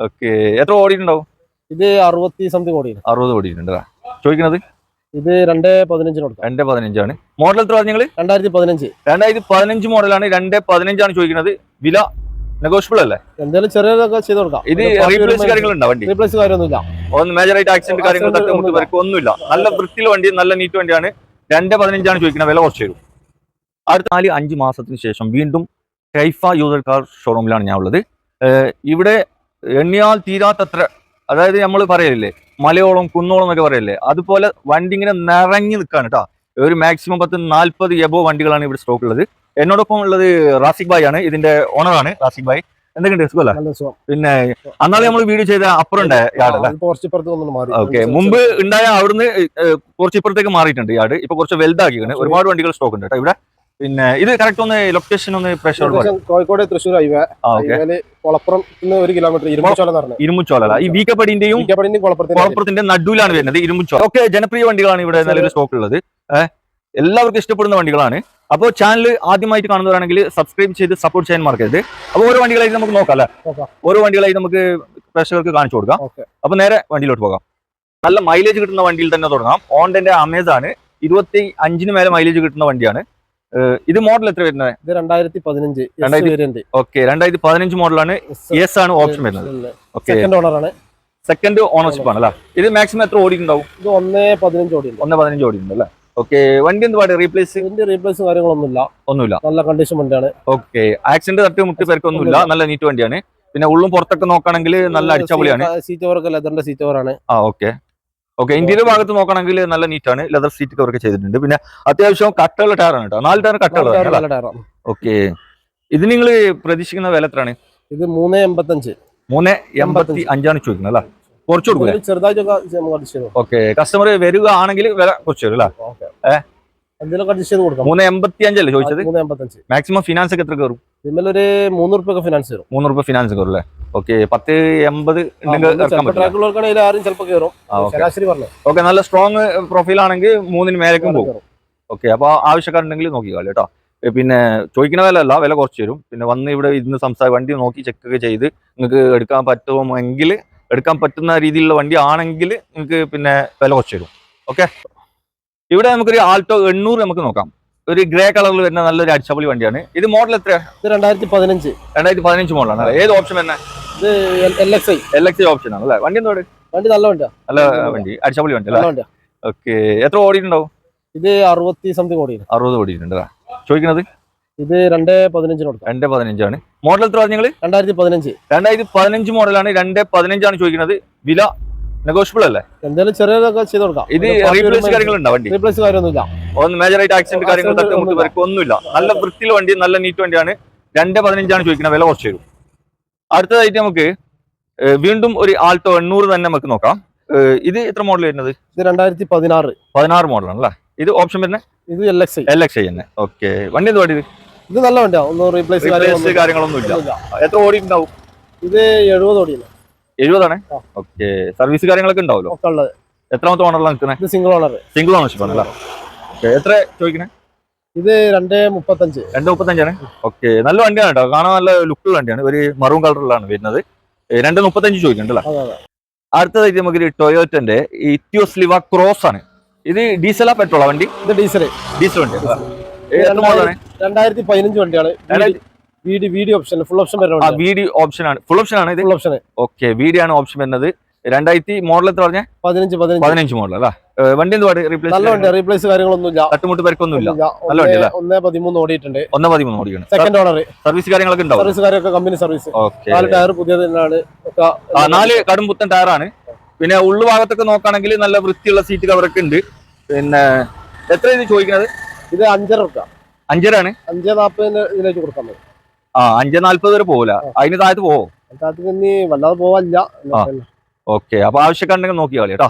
Okay. എത്ര ഓടിയിട്ടുണ്ടാവും? ഇത് 60 something ഓടി. 60 ഓടിയിട്ടുണ്ട്. ചോദിക്കുന്നത് ഇത് 2.15 കൊടുക്കാം. 2.15 ആണ്. മോഡൽ എത്ര നിങ്ങൾ? 2015. 2015 മോഡലാണ്. 2.15 ആണ് ചോദിക്കുന്നത്. വില നെഗോഷ്യബിൾ അല്ലേ? എന്തെങ്കിലും ചെറിയതൊക്കെ ചെയ്ത് കൊടുക്കാം. ഇത് റീപ്ലേസ് കാര്യങ്ങളുണ്ടോ? വണ്ടി റീപ്ലേസ് കാര്യമൊന്നുമില്ല. ഒന്ന് മേജറായിട്ട് ആക്സിഡന്റ് കാര്യങ്ങൾ ഒന്നുമില്ല. നല്ല വൃത്തിയുള്ള വണ്ടി, നല്ല നീറ്റ് വണ്ടിയാണ്. 2.15 ആണ് ചോദിക്കുന്നത്. വില കുറച്ച് തരും. അടുത്ത 4-5 മാസത്തിന് ശേഷം വീണ്ടും കൈഫ യൂസർ കാർ ഷോറൂമിലാണ് ഞാൻ ഉള്ളത്. ഇവിടെ എണ്ണിയാൽ തീരാത്തത്ര, അതായത് നമ്മൾ പറയലില്ലേ മലയോളം കുന്നോളം എന്നൊക്കെ പറയല്ലേ, അതുപോലെ വണ്ടി ഇങ്ങനെ നിറഞ്ഞു നിൽക്കുകയാണ് കേട്ടോ. ഒരു മാക്സിമം 40 എബോ വണ്ടികളാണ് ഇവിടെ സ്റ്റോക്ക് ഉള്ളത്. എന്നോടൊപ്പം ഉള്ളത് റാസിഖ് ഭായ് ആണ്, ഇതിന്റെ ഓണറാണ് റാസിഖ് ഭായ്. എന്തൊക്കെയുണ്ട്? സുഖമല്ല? പിന്നെ അന്നാളെ നമ്മൾ വീഡിയോ ചെയ്ത അപ്പുറം യാർഡല്ലേ? ഓക്കെ. മുമ്പ് ഉണ്ടായ അവിടുന്ന് കുറച്ച് ഇപ്പുറത്തേക്ക് മാറിയിട്ടുണ്ട് യാർഡ്. ഇപ്പൊ കുറച്ച് വലുതാക്കിയാണ്. ഒരുപാട് വണ്ടികൾ സ്റ്റോക്ക് ഉണ്ട് കേട്ടോ ഇവിടെ. പിന്നെ ഇത് കറക്റ്റ് ഒന്ന് ലൊക്കേഷൻ ഒന്ന് pressure Kozhikode Thrissur highway, Kolappuram 1 kilometre Irumbuchola. ഈ വീക്കപ്പടിന്റെയും കൊളപ്പുറത്തിന്റെ നടുവിലാണ് വരുന്നത് ഇരുമ്പുചോല. ഒക്കെ ജനപ്രിയ വണ്ടികളാണ് ഇവിടെ നിലവിൽ സ്റ്റോക്ക് ഉള്ളത്. എല്ലാവർക്കും ഇഷ്ടപ്പെടുന്ന വണ്ടികളാണ്. അപ്പോൾ ചാനൽ ആദ്യമായിട്ട് കാണുന്നവരാണെങ്കിൽ സബ്സ്ക്രൈബ് ചെയ്ത് സപ്പോർട്ട് ചെയ്യാൻ മറക്കരുത്. അപ്പോൾ ഓരോ വണ്ടികളായിട്ട് നമുക്ക് നോക്കാം അല്ലേ? ഓരോ വണ്ടികളായിട്ട് നമുക്ക് പ്രേക്ഷകർക്ക് കാണിച്ചു കൊടുക്കാം. അപ്പൊ നേരെ വണ്ടിയിലോട്ട് പോകാം. നല്ല മൈലേജ് കിട്ടുന്ന വണ്ടിയിൽ തന്നെ തുടങ്ങാം. ഹോണ്ടന്റെ അമേസാണ്. 25 മേലെ മൈലേജ് കിട്ടുന്ന വണ്ടിയാണ്. ഇത് മോഡൽ എത്ര വരുന്നത്? ഇത് 2015. ഓക്കെ. 2015 മോഡലാണ്. എസ് ആണ് ഓപ്ഷൻ വരുന്നത്. ഓക്കെ. സെക്കൻഡ് ഓണർഷിപ്പ് ആണ് അല്ലേ? ഇത് മാക്സിമം എത്ര ഓടിയിട്ടുണ്ടാവും? ഇത് 1.15 ഓടിയിട്ടുണ്ട് അല്ലേ? ഓക്കെ. വണ്ടി എന്ത് പാട്? റീപ്ലേസ് കാര്യങ്ങളൊന്നുമില്ല. നല്ല കണ്ടീഷൻ വണ്ടിയാണ്. ഓക്കെ. ആക്സിഡന്റ് തട്ട് മുട്ടി പേർക്കൊന്നുമില്ല. നല്ല നീറ്റ് വണ്ടിയാണ്. പിന്നെ ഉള്ളും പുറത്തൊക്കെ നോക്കുകയാണെങ്കിൽ നല്ല അടിച്ചപൊളിയാണ്. സീറ്റ് കവറൊക്കെ ലെതറിന്റെ സീറ്റ് കവറാണ്. ഓക്കെ. ഓക്കെ. ഇന്റീരിയർ ഭാഗത്ത് നോക്കുകയാണെങ്കിൽ നല്ല നീറ്റാണ്. ലെതർ സീറ്റ് കവറൊക്കെ ചെയ്തിട്ടുണ്ട്. പിന്നെ അത്യാവശ്യം കട്ടുള്ള ടയറാണ് കേട്ടോ. 4 ടയർ കട്ടുള്ള. ഓക്കെ. ഇത് നിങ്ങൾ പ്രതീക്ഷിക്കുന്ന വില എത്രയാണ്? ഇത് 3.85. 3.85 ചോദിക്കുന്നത് അല്ലേ? കുറച്ച് കൊടുക്കും. ചെറുതായിട്ടൊക്കെ. ഓക്കെ. കസ്റ്റമർ വരികയാണെങ്കിൽ വില കുറച്ച് തരും അല്ലേ? 3.85 അല്ലേ ചോദിച്ചത്? മാക്സിമം ഫിനാൻസ് ഒക്കെ എത്ര കയറും? ഒരു 3 രൂപ ഫിനാൻസ് കയറും. 3 രൂപ ഫിനാൻസ് കയറും അല്ലേ? ഓക്കെ. 10.80 ഓക്കെ. നല്ല സ്ട്രോങ് പ്രൊഫൈൽ ആണെങ്കിൽ 3 മേലേക്കും പോകും. ഓക്കെ. അപ്പൊ ആവശ്യക്കാരുണ്ടെങ്കിൽ നോക്കിക്കാളി കേട്ടോ. പിന്നെ ചോദിക്കുന്ന വില അല്ല, വില കുറച്ച് തരും. പിന്നെ വന്ന് ഇവിടെ ഇരുന്ന് വണ്ടി നോക്കി ചെക്ക് ചെയ്ത് നിങ്ങൾക്ക് എടുക്കാൻ പറ്റുമെങ്കിൽ, എടുക്കാൻ പറ്റുന്ന രീതിയിലുള്ള വണ്ടി ആണെങ്കിൽ നിങ്ങൾക്ക് പിന്നെ വില കുറച്ച് തരും. ഓക്കെ. ഇവിടെ നമുക്കൊരു ആൾട്ടോ 800 നമുക്ക് നോക്കാം. ഒരു ഗ്രേ കളറിൽ വരുന്ന നല്ലൊരു അടിച്ചപൊളി വണ്ടിയാണ്. ഇത് മോഡൽ എത്രയാണ്? ഇത് 2015 മോഡലാണ്. ഏത് ഓപ്ഷൻ തന്നെ? ഇത് LXI ഓപ്ഷൻ ആണ് അല്ലേ? വണ്ടി എന്താണ്? വണ്ടി നല്ല വണ്ടിയാണ്. നല്ല വണ്ടി, അടിച്ചപൊളി വണ്ടി അല്ലേ? ഓക്കെ. എത്ര ഓടിയിട്ടുണ്ടാവും? ഇത് 60 സംതിങ് ഓടി. 60 ഓടിയിട്ടുണ്ട്. ചോദിക്കുന്നത്? ഇത് 2.15 ആണ്. മോഡൽ എത്ര നിങ്ങൾ? 2015 മോഡലാണ്. 2.15 ആണ് ചോദിക്കുന്നത്. വില നെഗോഷ്യബിൾ അല്ലേ? എന്തെങ്കിലും ചെറിയതൊക്കെ ചെയ്ത് കൊടുക്കാം. ഇത് റീപ്ലേസ് കാര്യങ്ങളുണ്ടോ? വണ്ടി റീപ്ലേസ് കാര്യമൊന്നുമില്ല. ഒന്ന് മേജറായിട്ട് ആക്സിഡന്റ് കാര്യങ്ങൾ ഒന്നുമില്ല. നല്ല വൃത്തിയുള്ള വണ്ടി, നല്ല നീറ്റ് വണ്ടിയാണ്. 2.15 ആണ് ചോദിക്കുന്നത്. വില കുറച്ച് തരും. അടുത്തതായിട്ട് നമുക്ക് വീണ്ടും ഒരു ആൾട്ടോ 800 തന്നെ നമുക്ക് നോക്കാം. ഇത് എത്ര മോഡൽ വരുന്നത്? ഇത് 2016 മോഡലാണ് അല്ലേ? ഇത് ഓപ്ഷൻ വരുന്നത്? ഇത് LXI തന്നെ. ഓക്കെ. വണ്ടി എന്ത് വണ്ടി? ഇത് നല്ല വണ്ടിയാണ്. ഒന്നും റീപ്ലേസ് കാര്യങ്ങളൊന്നും ഇല്ല. എത്ര ഓടിയിട്ടുണ്ടാവും? ഇത് 70 ഓടിയാണ്. 70 ആണ്. ഓക്കെ. സർവീസ് കാര്യങ്ങളൊക്കെ ഉണ്ടാവുമല്ലോ? എത്രാമത്തെ ഓണറിലാണ് നിൽക്കുന്നത്? ഇത് സിംഗിൾ ഓണർഷിപ്പ് ആണ് അല്ലേ? ഓക്കെ. എത്ര ചോദിക്കണേ? ഇത് 2.35 ആണ്. ഓക്കെ. നല്ല വണ്ടിയാണ് കേട്ടോ. കാണാൻ നല്ല ലുക്കുള്ള വണ്ടിയാണ്. ഒരു മറൂൺ കളറിലാണ് വരുന്നത്. 2.35 ചോദിക്കണ്ടല്ലേ? അടുത്തതായിട്ട് നമുക്ക് ടൊയോറ്റന്റെ ഇറ്റിയോസ് ലിവ ക്രോസ് ആണ്. ഇത് ഡീസലാ പെട്രോളാ വണ്ടി? ഇത് ഡീസൽ വണ്ടി. 2015 വണ്ടിയാണ്. ഓപ്ഷൻ ഫുൾ ഓപ്ഷൻ ആണ്. ഫുൾ ഓപ്ഷൻ ആണ് ഇത്. ഓക്കെ. വീഡിയോ ആണ് ഓപ്ഷൻ വരുന്നത്. 2000 മോഡൽ എത്ര പറഞ്ഞ? 15 മോഡൽ അല്ലേ? വണ്ടി എന്ത് പാട്? റീപ്ലേസ് കാര്യങ്ങളൊന്നുമില്ല. തട്ടുമുട്ട് പരിക്കൊന്നുമില്ല. നല്ല വണ്ടി അല്ലേ? 1.13 ഓടിയിട്ടുണ്ട്. 1.13 ഓടിക്കണം. Second owner. സർവീസ് കാര്യങ്ങളൊക്കെ ഉണ്ടാവും? സർവീസ് കാര്യമൊക്കെ കമ്പനി സർവീസ്. 4 ടയർ പുതിയതാണ്. 4 കടും പുത്തൻ ടയറാണ്. പിന്നെ ഉള്ളു ഭാഗത്തൊക്കെ നോക്കുകയാണെങ്കിൽ നല്ല വൃത്തിയുള്ള സീറ്റ് കവറൊക്കെ ഉണ്ട്. പിന്നെ എത്ര ഇത് ചോദിക്കുന്നത്? ഇത് 5.5 ആണ്. 5.40 ഇതിലേക്ക് കൊടുക്കാൻ പറ്റും. 5.40 വരെ പോകില്ല. അതിന് താഴത്ത് പോവോ? വല്ലാതെ പോവാനില്ല. ഓക്കെ. അപ്പൊ ആവശ്യക്കാരുണ്ടെങ്കിൽ നോക്കിയാൽ കേട്ടോ.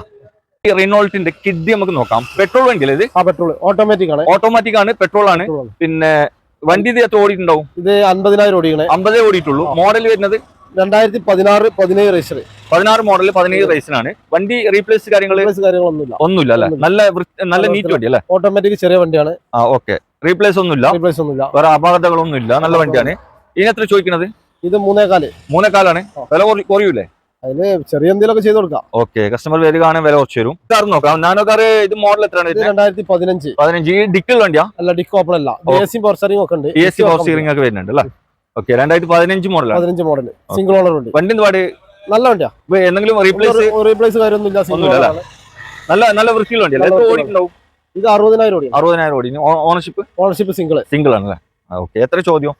ഈ റിനോൾട്ടിന്റെ കിഡ് നമുക്ക് നോക്കാം. പെട്രോൾ വണ്ടി അല്ലേ ഇത്? പെട്രോൾ ഓട്ടോമാറ്റിക് ആണ്. പെട്രോൾ ആണ്. പിന്നെ വണ്ടി ഇത് എത്ര ഓടിയിട്ടുണ്ടാവും? ഇത് 50,000 ഓടിക്കണേ. 50 ഓടിയിട്ടുള്ളൂ. മോഡൽ വരുന്നത് 2016 റേസർ. 16 മോഡൽ 17 റേസിനാണ്. വണ്ടി റീപ്ലേസ് ഒന്നുമില്ല അല്ലെ? നല്ല നീറ്റ് വണ്ടി അല്ലേ? ഓട്ടോമാറ്റിക് ചെറിയ വണ്ടിയാണ്. ഓക്കെ. റീപ്ലേസ് ഒന്നുമില്ല. വേറെ അപാകതകളൊന്നും ഇല്ല. നല്ല വണ്ടിയാണ്. ഇതിനെത്ര ചോദിക്കുന്നത്? ഇത് 3.4 ആണ്. വില കുറയൂലേ? അതിന് ചെറിയ എന്തെങ്കിലുമൊക്കെ ചെയ്ത് കൊടുക്കാം. ഓക്കെ, കസ്റ്റമർ വരികയാണെങ്കിൽ വില കുറച്ച് തരും. കാർ നോക്കാം. നാനോ കാർ ഇത് മോഡൽ എത്രയാണ്? 2015. 15. ഈ ഡിക്കിൾ വണ്ടിയാ? അല്ല, ഡിക്ക് ഓപ്പൺ അല്ല, AC പവർ സ്റ്റിയറിംഗ് ഒക്കെ ഉണ്ട്. AC പവർ സ്റ്റിയറിംഗ് ഒക്കെ വരുന്നുണ്ട് അല്ലേ? ഓക്കെ, 2015 മോഡലാണ്. 15 മോഡൽ സിംഗിൾ ഓണർ ഉണ്ട്. വണ്ടി പാട് നല്ല വണ്ടിയാ. എന്തെങ്കിലും റീപ്ലേസ് കാര്യമൊന്നുമില്ല. നല്ല വൃത്തിയുള്ള വണ്ടിയല്ലേ? എത്ര ഓടിയിട്ടുണ്ടാവും? ഇത് 60,000 ഓടി. 60,000 ഓടി. ഓണർഷിപ്പ് സിംഗിൾ ആണല്ലേ? ഓക്കെ, എത്ര ചോദ്യം?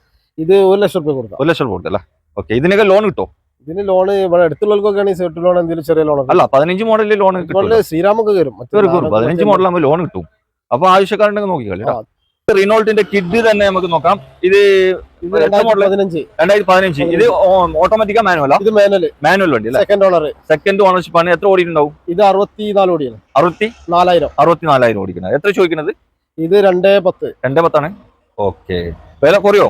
ഇത് 1 ലക്ഷം രൂപ കൊടുക്കാം. 1 ലക്ഷം കൊടുത്തല്ലേ? ഓക്കെ, ഇതിനൊക്കെ ലോൺ കിട്ടോ? ഇതിന് ലോൺ ഇവിടെ അടുത്തുള്ളവർക്കൊക്കെ സെറ്റ് ലോൺ എന്തെങ്കിലും ചെറിയ ലോൺ അല്ല, 15 മോഡലിൽ ലോൺ കിട്ടും. ശ്രീരാമൊക്കെ കയറും. 15 മോഡലാകുമ്പോൾ ലോൺ കിട്ടും. അപ്പൊ ആവശ്യക്കാരുണ്ടെങ്കിൽ നോക്കിക്കളി. റിനോൾട്ടിന്റെ കിഡ് തന്നെ നമുക്ക് നോക്കാം. ഇത് 2015. ഇത് ഓട്ടോമാറ്റിക്കാ മാനുവലാ? ഇത് മാനുവൽ വണ്ടി അല്ലേ? സെക്കൻഡ് ഓണർഷിപ്പ് ആണ്. എത്ര ഓടിയിട്ടുണ്ടാവും? ഇത് 64 ഓടിയാണ്. 64,000 ഓടിക്കുന്നത്. എത്ര ചോദിക്കുന്നത്? ഇത് 210. 210 ആണ്. ഓക്കെ, വില കുറയോ?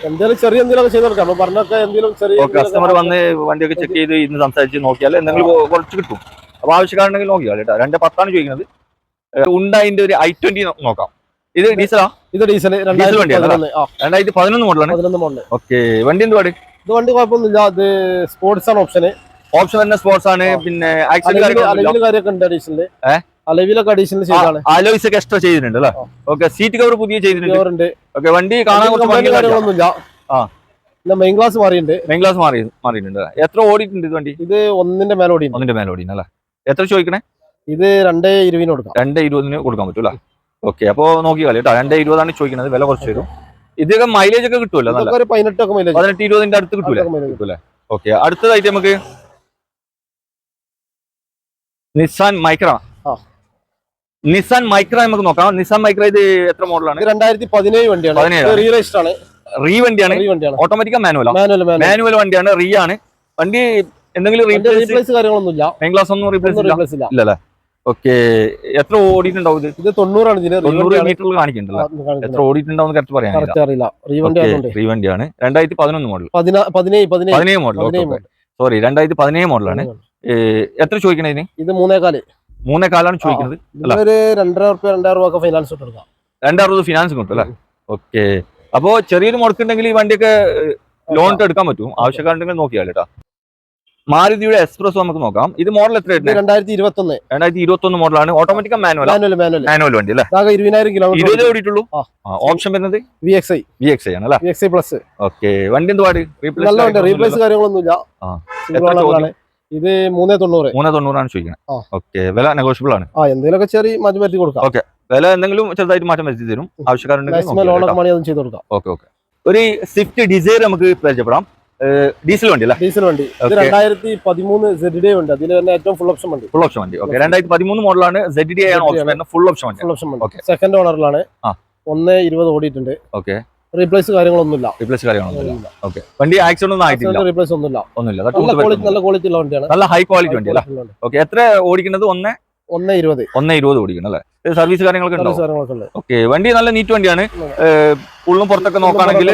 എന്തെങ്കിലും ചെറിയ എന്തെങ്കിലും ചെയ്ത് കൊടുക്കാം. പറഞ്ഞൊക്കെ എന്തെങ്കിലും ചെറിയ കസ്റ്റമർ വന്ന് വണ്ടിയൊക്കെ ചെക്ക് ചെയ്ത് ഇന്ന് സംസാരിച്ച് നോക്കിയാൽ എന്തെങ്കിലും കുറച്ച് കിട്ടും. അപ്പൊ ആവശ്യക്കാരുണ്ടെങ്കിൽ നോക്കിയാൽ കേട്ടോ. 210 ചോദിക്കുന്നത്. ഉണ്ടായിന്റെ ഒരു i20 നോക്കാം. ഇത് ഡീസലാ? ഇത് ഡീസൽ 2011 മോഡലാണ്. ഓക്കെ, വണ്ടി എന്ത് പാട്? ഇത് വണ്ടി കുഴപ്പമൊന്നുമില്ല. ഇത് സ്പോർട്സ് ആണ് ഓപ്ഷൻ തന്നെ സ്പോർട്സ് ആണ്. പിന്നെ കാര്യമൊക്കെ ഉണ്ട് ഡീസലില്. അലവിലൊക്കെ അഡീഷണൽ ചെയ്താണ്. അലോയ്സ് ഒക്കെ എക്സ്ട്രാ ചെയ്തിട്ടുണ്ട് അല്ലേ? ഓക്കെ, സീറ്റ് കവർ പുതിയ ചെയ്തിട്ടുണ്ട്. ഓക്കെ, വണ്ടി കാണാൻ കാര്യങ്ങളൊന്നുമില്ല. മെയിൻ ക്ലാസ് മാറിയിട്ടുണ്ട്. എത്ര ഓടിയിട്ടുണ്ട് ഇത് വണ്ടി? ഇത് 1ന്റെ മേലെ ഓടി. 1ന്റെ മേലെ ഓടി അല്ലേ? എത്ര ചോദിക്കണേ? ഇത് 220 കൊടുക്കാം. 220 കൊടുക്കാൻ പറ്റൂല? ഓക്കെ, അപ്പൊ നോക്കി കളി കേട്ടോ. 220 ചോദിക്കുന്നത്. വില കുറച്ച് തരും. ഇതൊക്കെ മൈലേജ് ഒക്കെ കിട്ടുമല്ലോ? 18-20 അടുത്ത് കിട്ടൂലേ? ഓക്കെ, അടുത്തതായിട്ട് നമുക്ക് നിസാൻ മൈക്ര നമുക്ക് നോക്കാം. നിസാൻ മൈക്ര ഇത് എത്ര മോഡലാണ്? 2017 വണ്ടിയാണ്. റീ വണ്ടിയാണ്. ഓട്ടോമാറ്റിക് മാനുവൽ വണ്ടിയാണ്. റീ ആണ് വണ്ടി. എന്തെങ്കിലും റീപ്ലേസ് കാര്യങ്ങളൊന്നുമില്ല. മെയിൻ ക്ലാസ് ഒന്നും റീപ്ലേസ് ഇല്ലല്ലേ? ഓക്കെ, എത്ര ഓടിയിട്ടുണ്ടാവും? ഇത് 90 ആണ്. 90 മീറ്ററിൽ കാണിക്കുന്നുണ്ടല്ലോ. എത്ര ഓടിയിട്ടുണ്ടാവും കറക്റ്റ് പറയാനില്ല. റീ വണ്ടിയാണ്. 2011 മോഡൽ. 17 മോഡൽ. സോറി, 2017 മോഡലാണ്. എത്ര ചോദിക്കണേ ഇതിന്? ഇത് 3.4 ചോദിക്കുന്നത്. 2,500 ഫൈനാൻസ് കൊടുക്കാം. 260 ഫിനാൻസ് കിട്ടും അല്ലേ? ഓക്കെ, അപ്പോ ചെറിയൊരു മുടക്കുണ്ടെങ്കിൽ ഈ വണ്ടിയൊക്കെ ലോൺ എടുക്കാൻ പറ്റും. ആവശ്യക്കാരുണ്ടെങ്കിൽ നോക്കിയാൽ കേട്ടോ. മാരുതിയുടെ എക്സ്പ്രസ് നമുക്ക് നോക്കാം. ഇത് മോഡൽ എത്ര? 2021 മോഡലാണ്. ഓട്ടോമാറ്റിക് മാനുവൽ വണ്ടി അല്ലേ? 20 ഓടിയിട്ടുള്ളൂ. ഓപ്ഷൻ വരുന്നത് VXI ആണ് അല്ലേ? VXI plus. ഓക്കെ, വണ്ടി എന്ത് പാട്? റീപ്ലേസ് കാര്യങ്ങളൊന്നുമില്ല. ഇത് 390 ചോദിക്കുന്നത്. ഓക്കെ, വില നെഗോഷ്യബിൾ ആണ്. എന്തെങ്കിലുമൊക്കെ ചെറിയ മാറ്റം വരുത്തി കൊടുക്കാം. ഓക്കെ, വില എന്തെങ്കിലും ചെറുതായിട്ട് മാറ്റം വരുത്തി തരും. ആവശ്യക്കാരുണ്ടെങ്കിൽ. ഓക്കെ, ഒരു സ്വിഫ്റ്റ് ഡിസൈർ നമുക്ക് പരിചയപ്പെടാം. ഡീസൽ വണ്ടി അല്ലേ? ഡീസൽ വണ്ടി. 2013 ZD ഉണ്ട്. അതിൽ തന്നെ ഏറ്റവും ഫുൾ ഓപ്ഷൻ വണ്ടി. 2013 മോഡലാണ്. ZD ആണ് ഓപ്ഷൻ. ഫുൾ ഓപ്ഷൻ വണ്ടി. സെക്കൻഡ് ഓണറിലാണ്. 120 ഓടിയിട്ടുണ്ട്. ഓക്കെ, റീപ്ലേസ് കാര്യങ്ങളൊന്നുമില്ല. ഓക്കെ, വണ്ടി ആക്സിഡന്റ് ഒന്നും ആയിട്ടില്ല. റീപ്ലേസ് ഒന്നുമില്ല. നല്ല ക്വാളിറ്റി ഉള്ള വണ്ടിയാണ്. നല്ല ഹൈ ക്വാളിറ്റി വണ്ടി അല്ലേ? ഓക്കെ, എത്ര ഓടിക്കുന്നത്? 120 ഓടിക്കണം അല്ലേ? സർവീസ് കാര്യങ്ങളൊക്കെ ഉണ്ടോ? ഓക്കെ, വണ്ടി നല്ല നീറ്റ് വണ്ടിയാണ്. ഉള്ളും പുറത്തൊക്കെ നോക്കുകയാണെങ്കിൽ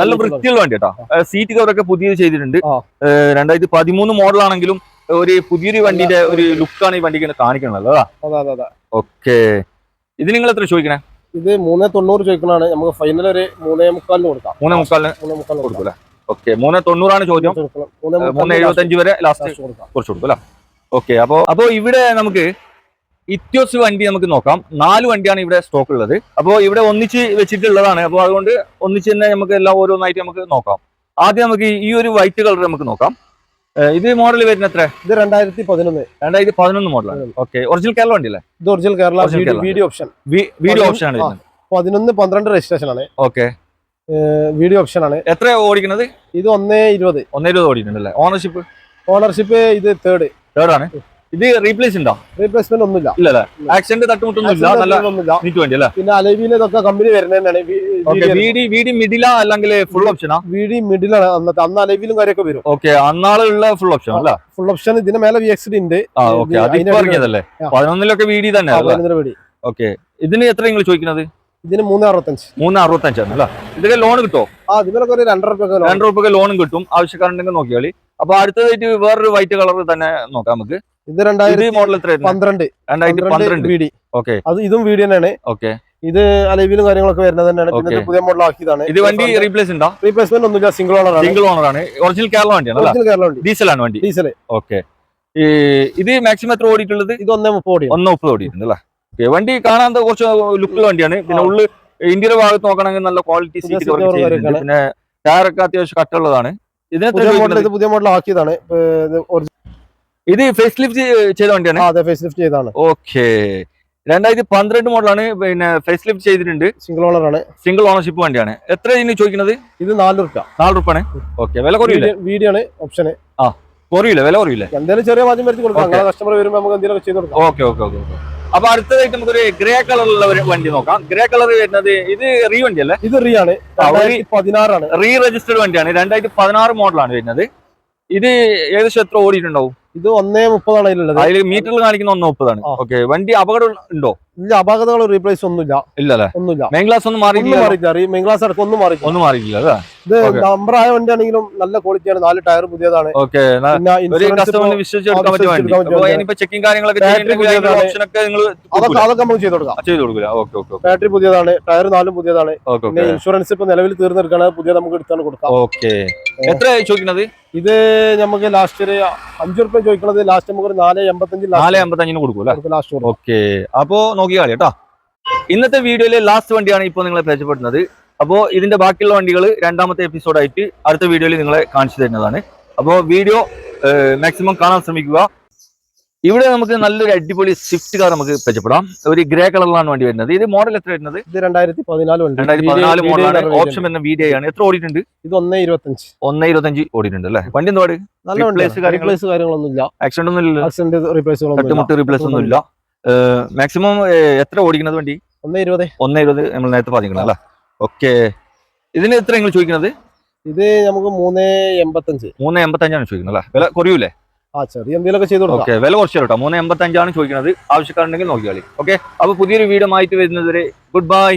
നല്ല വൃത്തിയുള്ള വണ്ടി കേട്ടോ. സീറ്റ് കവറൊക്കെ പുതിയത് ചെയ്തിട്ടുണ്ട്. 2013 മോഡലാണെങ്കിലും ഒരു പുതിയൊരു വണ്ടിന്റെ ഒരു ലുക്കാണ് ഈ വണ്ടിക്ക് കാണിക്കണല്ലോ. ഓക്കെ, ഇത് നിങ്ങൾ എത്ര ചോദിക്കണേ? ഇത് 390 ചോദിക്കണാണ്. നമുക്ക് ഫൈനൽ ഒരു 3.25 കൊടുക്കാം. 3.25 കൊടുക്കൂല? ഓക്കെ, 390 ചോദ്യം. 375 വരെ ലാസ്റ്റ് കുറച്ച് കൊടുക്കും അല്ലേ? ഓക്കെ, അപ്പോ ഇവിടെ നമുക്ക് ഇത്യോസ് വണ്ടി നമുക്ക് നോക്കാം. 4 വണ്ടിയാണ് ഇവിടെ സ്റ്റോക്ക് ഉള്ളത്. അപ്പോൾ ഇവിടെ ഒന്നിച്ച് വെച്ചിട്ടുള്ളതാണ്. അപ്പോൾ അതുകൊണ്ട് ഒന്നിച്ച് തന്നെ നമുക്ക് എല്ലാം ഓരോന്നായിട്ട് നമുക്ക് നോക്കാം. ആദ്യം നമുക്ക് ഈ ഒരു വൈറ്റ് കളർ നമുക്ക് നോക്കാം. ഇത് മോഡൽ വരുന്ന എത്ര? ഇത് 2011 മോഡലാണ്. ഓക്കെ, ഒറിജിനൽ കേരള വണ്ടി അല്ലേ? ഇത് ഒറിജിനൽ കേരള. വീഡിയോ ഓപ്ഷൻ ആണ്. 11-12 രജിസ്ട്രേഷൻ ആണ്. ഓക്കെ, വീഡിയോ ഓപ്ഷൻ ആണ്. എത്ര ഓടിക്കുന്നത്? ഇത് 120 ഓടിയിട്ടുണ്ടല്ലേ? ഓണർഷിപ്പ് ഇത് തേർഡ് ആണ്. ഇത് റീപ്ലേസ്മെന്റ് ഒന്നുമില്ല. ഇല്ലല്ലേ? ആക്സിഡന്റ് തട്ടുമുട്ടൊന്നും ഇല്ല. നല്ല നീറ്റ് വണ്ടി അല്ലേ? പിന്നെ അലവിയിൽ ഇതൊക്കെ കമ്പനി വരുന്നതാണ്. വീഡി മിഡില അല്ലെങ്കിൽ ഫുൾ ഓപ്ഷനാ? വീഡി മിഡിലാണ്. അന്ന് അലവിലും കാര്യമൊക്കെ വരും. ഓക്കെ, അന്നാളുള്ള ഫുൾ ഓപ്ഷൻ അല്ല? Full option. ഇതിന് മേലെ VXD ഉണ്ട്. 11 വീഡി തന്നെ. ഓക്കെ, ഇതിന് എത്ര നിങ്ങൾ ചോദിക്കുന്നത്? ഇതിന് 365 ആണ് അല്ലേ? ഇതൊക്കെ ലോൺ കിട്ടുമോ? ഇതിനൊക്കെ ഒരു 2 രൂപ ലോണും കിട്ടും. ആവശ്യക്കാരുണ്ടെങ്കിൽ നോക്കിയാളി. അപ്പൊ അടുത്തതായിട്ട് വേറൊരു വൈറ്റ് കളർ തന്നെ നോക്കാം നമുക്ക്. ഇത് 2012 2012 ഓക്കെ, അത് ഇതും വീഡിയോ തന്നെയാണ്. ഓക്കെ, ഇത് അലവിലും കാര്യങ്ങളൊക്കെ വരുന്നത് തന്നെയാണ്. പിന്നെ ഇത് പുതിയ മോഡൽ ആക്കിയതാണ്. ഇത് വണ്ടി റീപ്ലേസ് ഉണ്ടോ? റീപ്ലേസ്മെന്റ് ഒന്നുമില്ല, സിംഗിൾ ഓണർ ആണ്. സിംഗിൾ ഓണർ ആണ്. ഒറിജിനൽ കേരള വണ്ടിയാണ്. ഒറിജിനൽ കേരള വണ്ടി. ഡീസലാണ് വണ്ടി. ഡീസൽ. ഓക്കെ. ഇത് മാക്സിമം എത്ര ഓടിയിട്ടുള്ളത്? ഇത് 130 ഓടി. 130 ഓടിയിട്ടുണ്ട് അല്ലേ? വണ്ടി കാണാൻ കുറച്ച് ലുക്കുള്ള വണ്ടിയാണ്. പിന്നെ ഉള്ളിൽ ഇന്ത്യയുടെ ഭാഗത്ത് നോക്കണമെങ്കിൽ നല്ല ക്വാളിറ്റി സീറ്റ്. പിന്നെ ടയറൊക്കെ അത്യാവശ്യം കട്ടുള്ളതാണ്. പുതിയ മോഡൽ ആക്കിയതാണ്. ഇത് ഫേസ് ലിഫ്റ്റ് ചെയ്ത വണ്ടിയാണ്. അതെ, ഫേസ് ലിഫ്റ്റ് ചെയ്താണ്. ഓക്കെ. 2012 മോഡലാണ്. പിന്നെ ഫേസ് ലിഫ്റ്റ് ചെയ്തിട്ടുണ്ട്. സിംഗിൾ ഓണർ ആണ്. സിംഗിൾ ഓണർഷിപ്പ് വണ്ടിയാണ്. എത്ര ഇതിന് ചോദിക്കുന്നത്? ഇത് 4 രൂപ. 4 രൂപയാണ്. ഓക്കെ. വില കുറയില്ല? വീഡിയോ ആണ് ഓപ്ഷന്. കുറയില്ല, വില കുറയില്ല. എന്തെങ്കിലും ചെറിയ മാറ്റം വരുത്തി കൊടുക്കാം. കസ്റ്റമർ വരുമ്പോൾ നമുക്ക് എന്തെങ്കിലും ചെയ്ത് കൊടുക്കാം. Okay okay okay. അപ്പൊ അടുത്തതായിട്ട് നമുക്കൊരു ഗ്രേ കളറുള്ള ഒരു വണ്ടി നോക്കാം. ഗ്രേ കളർ വരുന്നത് ഇത് റീ വണ്ടി അല്ലേ? ഇത് റീ ആണ്. 2016 ആണ്. റീ രജിസ്റ്റേർഡ് വണ്ടിയാണ്. 2016 മോഡലാണ് വരുന്നത്. ഇത് ഏകദേശം എത്ര ഓടിയിട്ടുണ്ടാവും? ഇത് 130 ആണ് ഇതിലുള്ളത്. അതിൽ മീറ്ററിൽ കാണിക്കുന്ന 130 ആണ്. ഓക്കെ. വണ്ടി അപകടം ഉണ്ടോ? ഇല്ല, അപകടങ്ങൾ റീപ്ലേസ് ഒന്നുമില്ല. ഇല്ലല്ലേ? ഒന്നുമില്ല. മെയിൻ ഗ്ലാസ് ഒന്നും മാറിയില്ല. മെയിൻ ഗ്ലാസ് അടക്കം ഒന്നും മാറിയില്ല. അല്ലേ? ഇത് നമ്പർ ആയ വണ്ടി ആണെങ്കിലും നല്ല ക്വാളിറ്റിയാണ്. 4 ടയർ പുതിയതാണ്. ഓക്കെ. ഒരു കസ്റ്റമറിന് വിശ്വസിച്ചെടുക്കാൻ പറ്റിയ വണ്ടി. അപ്പൊ ഇനിയിപ്പോ ചെക്കിംഗ് കാര്യങ്ങളൊക്കെ ഓപ്ഷൻ ഒക്കെ നിങ്ങൾ അതൊക്കെ നമുക്ക് ചെയ്ത് കൊടുക്കില്ല. Okay okay. ബാറ്ററി പുതിയതാണ്. ടയർ 4 പുതിയതാണ്. പിന്നെ ഇൻഷുറൻസ് ഇപ്പൊ നിലവിൽ തീർന്നെടുക്കാണ്. പുതിയ നമുക്ക് എടുത്താണ് കൊടുക്കാം. ഓക്കെ. എത്ര ചോദിക്കുന്നത്? ഇത് നമുക്ക് ലാസ്റ്റ് ഒരു 5 രൂപ ചോദിക്കുന്നത്. ലാസ്റ്റ് നമുക്ക് 485 കൊടുക്കും ലാസ്റ്റ്. ഓക്കെ. അപ്പോ നോക്കിയാളി കേട്ടോ. ഇന്നത്തെ വീഡിയോയിലെ ലാസ്റ്റ് വണ്ടിയാണ് ഇപ്പോൾ നിങ്ങളെ പരിചയപ്പെടുന്നത്. അപ്പോൾ ഇതിന്റെ ബാക്കിയുള്ള വണ്ടികൾ രണ്ടാമത്തെ എപ്പിസോഡായിട്ട് അടുത്ത വീഡിയോയിൽ നിങ്ങളെ കാണിച്ചു തരുന്നതാണ്. അപ്പോൾ വീഡിയോ മാക്സിമം കാണാൻ ശ്രമിക്കുക. ഇവിടെ നമുക്ക് നല്ലൊരു അടിപൊളി സ്വിഫ്റ്റ് കാർ നമുക്ക് പരിചയപ്പെടാം. ഒരു ഗ്രേ കളറിലാണ് വണ്ടി വരുന്നത്. ഇത് മോഡൽ എത്ര വരുന്നത്? ഇത് 2014 മോഡലാണ്. ഓപ്ഷൻ വരുന്ന വീഡിയോ ആണ്. എത്ര ഓടിയിട്ടുണ്ട്? ഇത് 125 ഓടിയിട്ടുണ്ട് അല്ലേ? വണ്ടി എന്ത് പാട്? കാര്യങ്ങളൊന്നുമില്ല. ആക്സിഡന്റ് ഒന്നും ഇല്ല. റീപ്ലേസ് ഒന്നും ഇല്ല. മാക്സിമം എത്ര ഓടിക്കുന്നത് വണ്ടി? 120 നമ്മൾ നേരത്തെ പറഞ്ഞിരിക്കണം അല്ലേ? ഓക്കെ. ഇതിന് എത്ര നിങ്ങൾ ചോദിക്കുന്നത്? ഇത് നമുക്ക് 385 ചോദിക്കുന്നത് അല്ലേ? വില കുറയൂലേ? ചെറിയ എന്തെങ്കിലുമൊക്കെ ചെയ്തു കൊടുക്കാം. ഓക്കെ. വില കുറച്ച് കേട്ടോ. 385 ചോദിക്കുന്നത്. ആവശ്യക്കാരുണ്ടെങ്കിൽ നോക്കിയാളി. ഓക്കെ. അപ്പൊ പുതിയൊരു വീഡിയോ ആയിട്ട് വരുന്നത് വരെ ഗുഡ് ബൈ.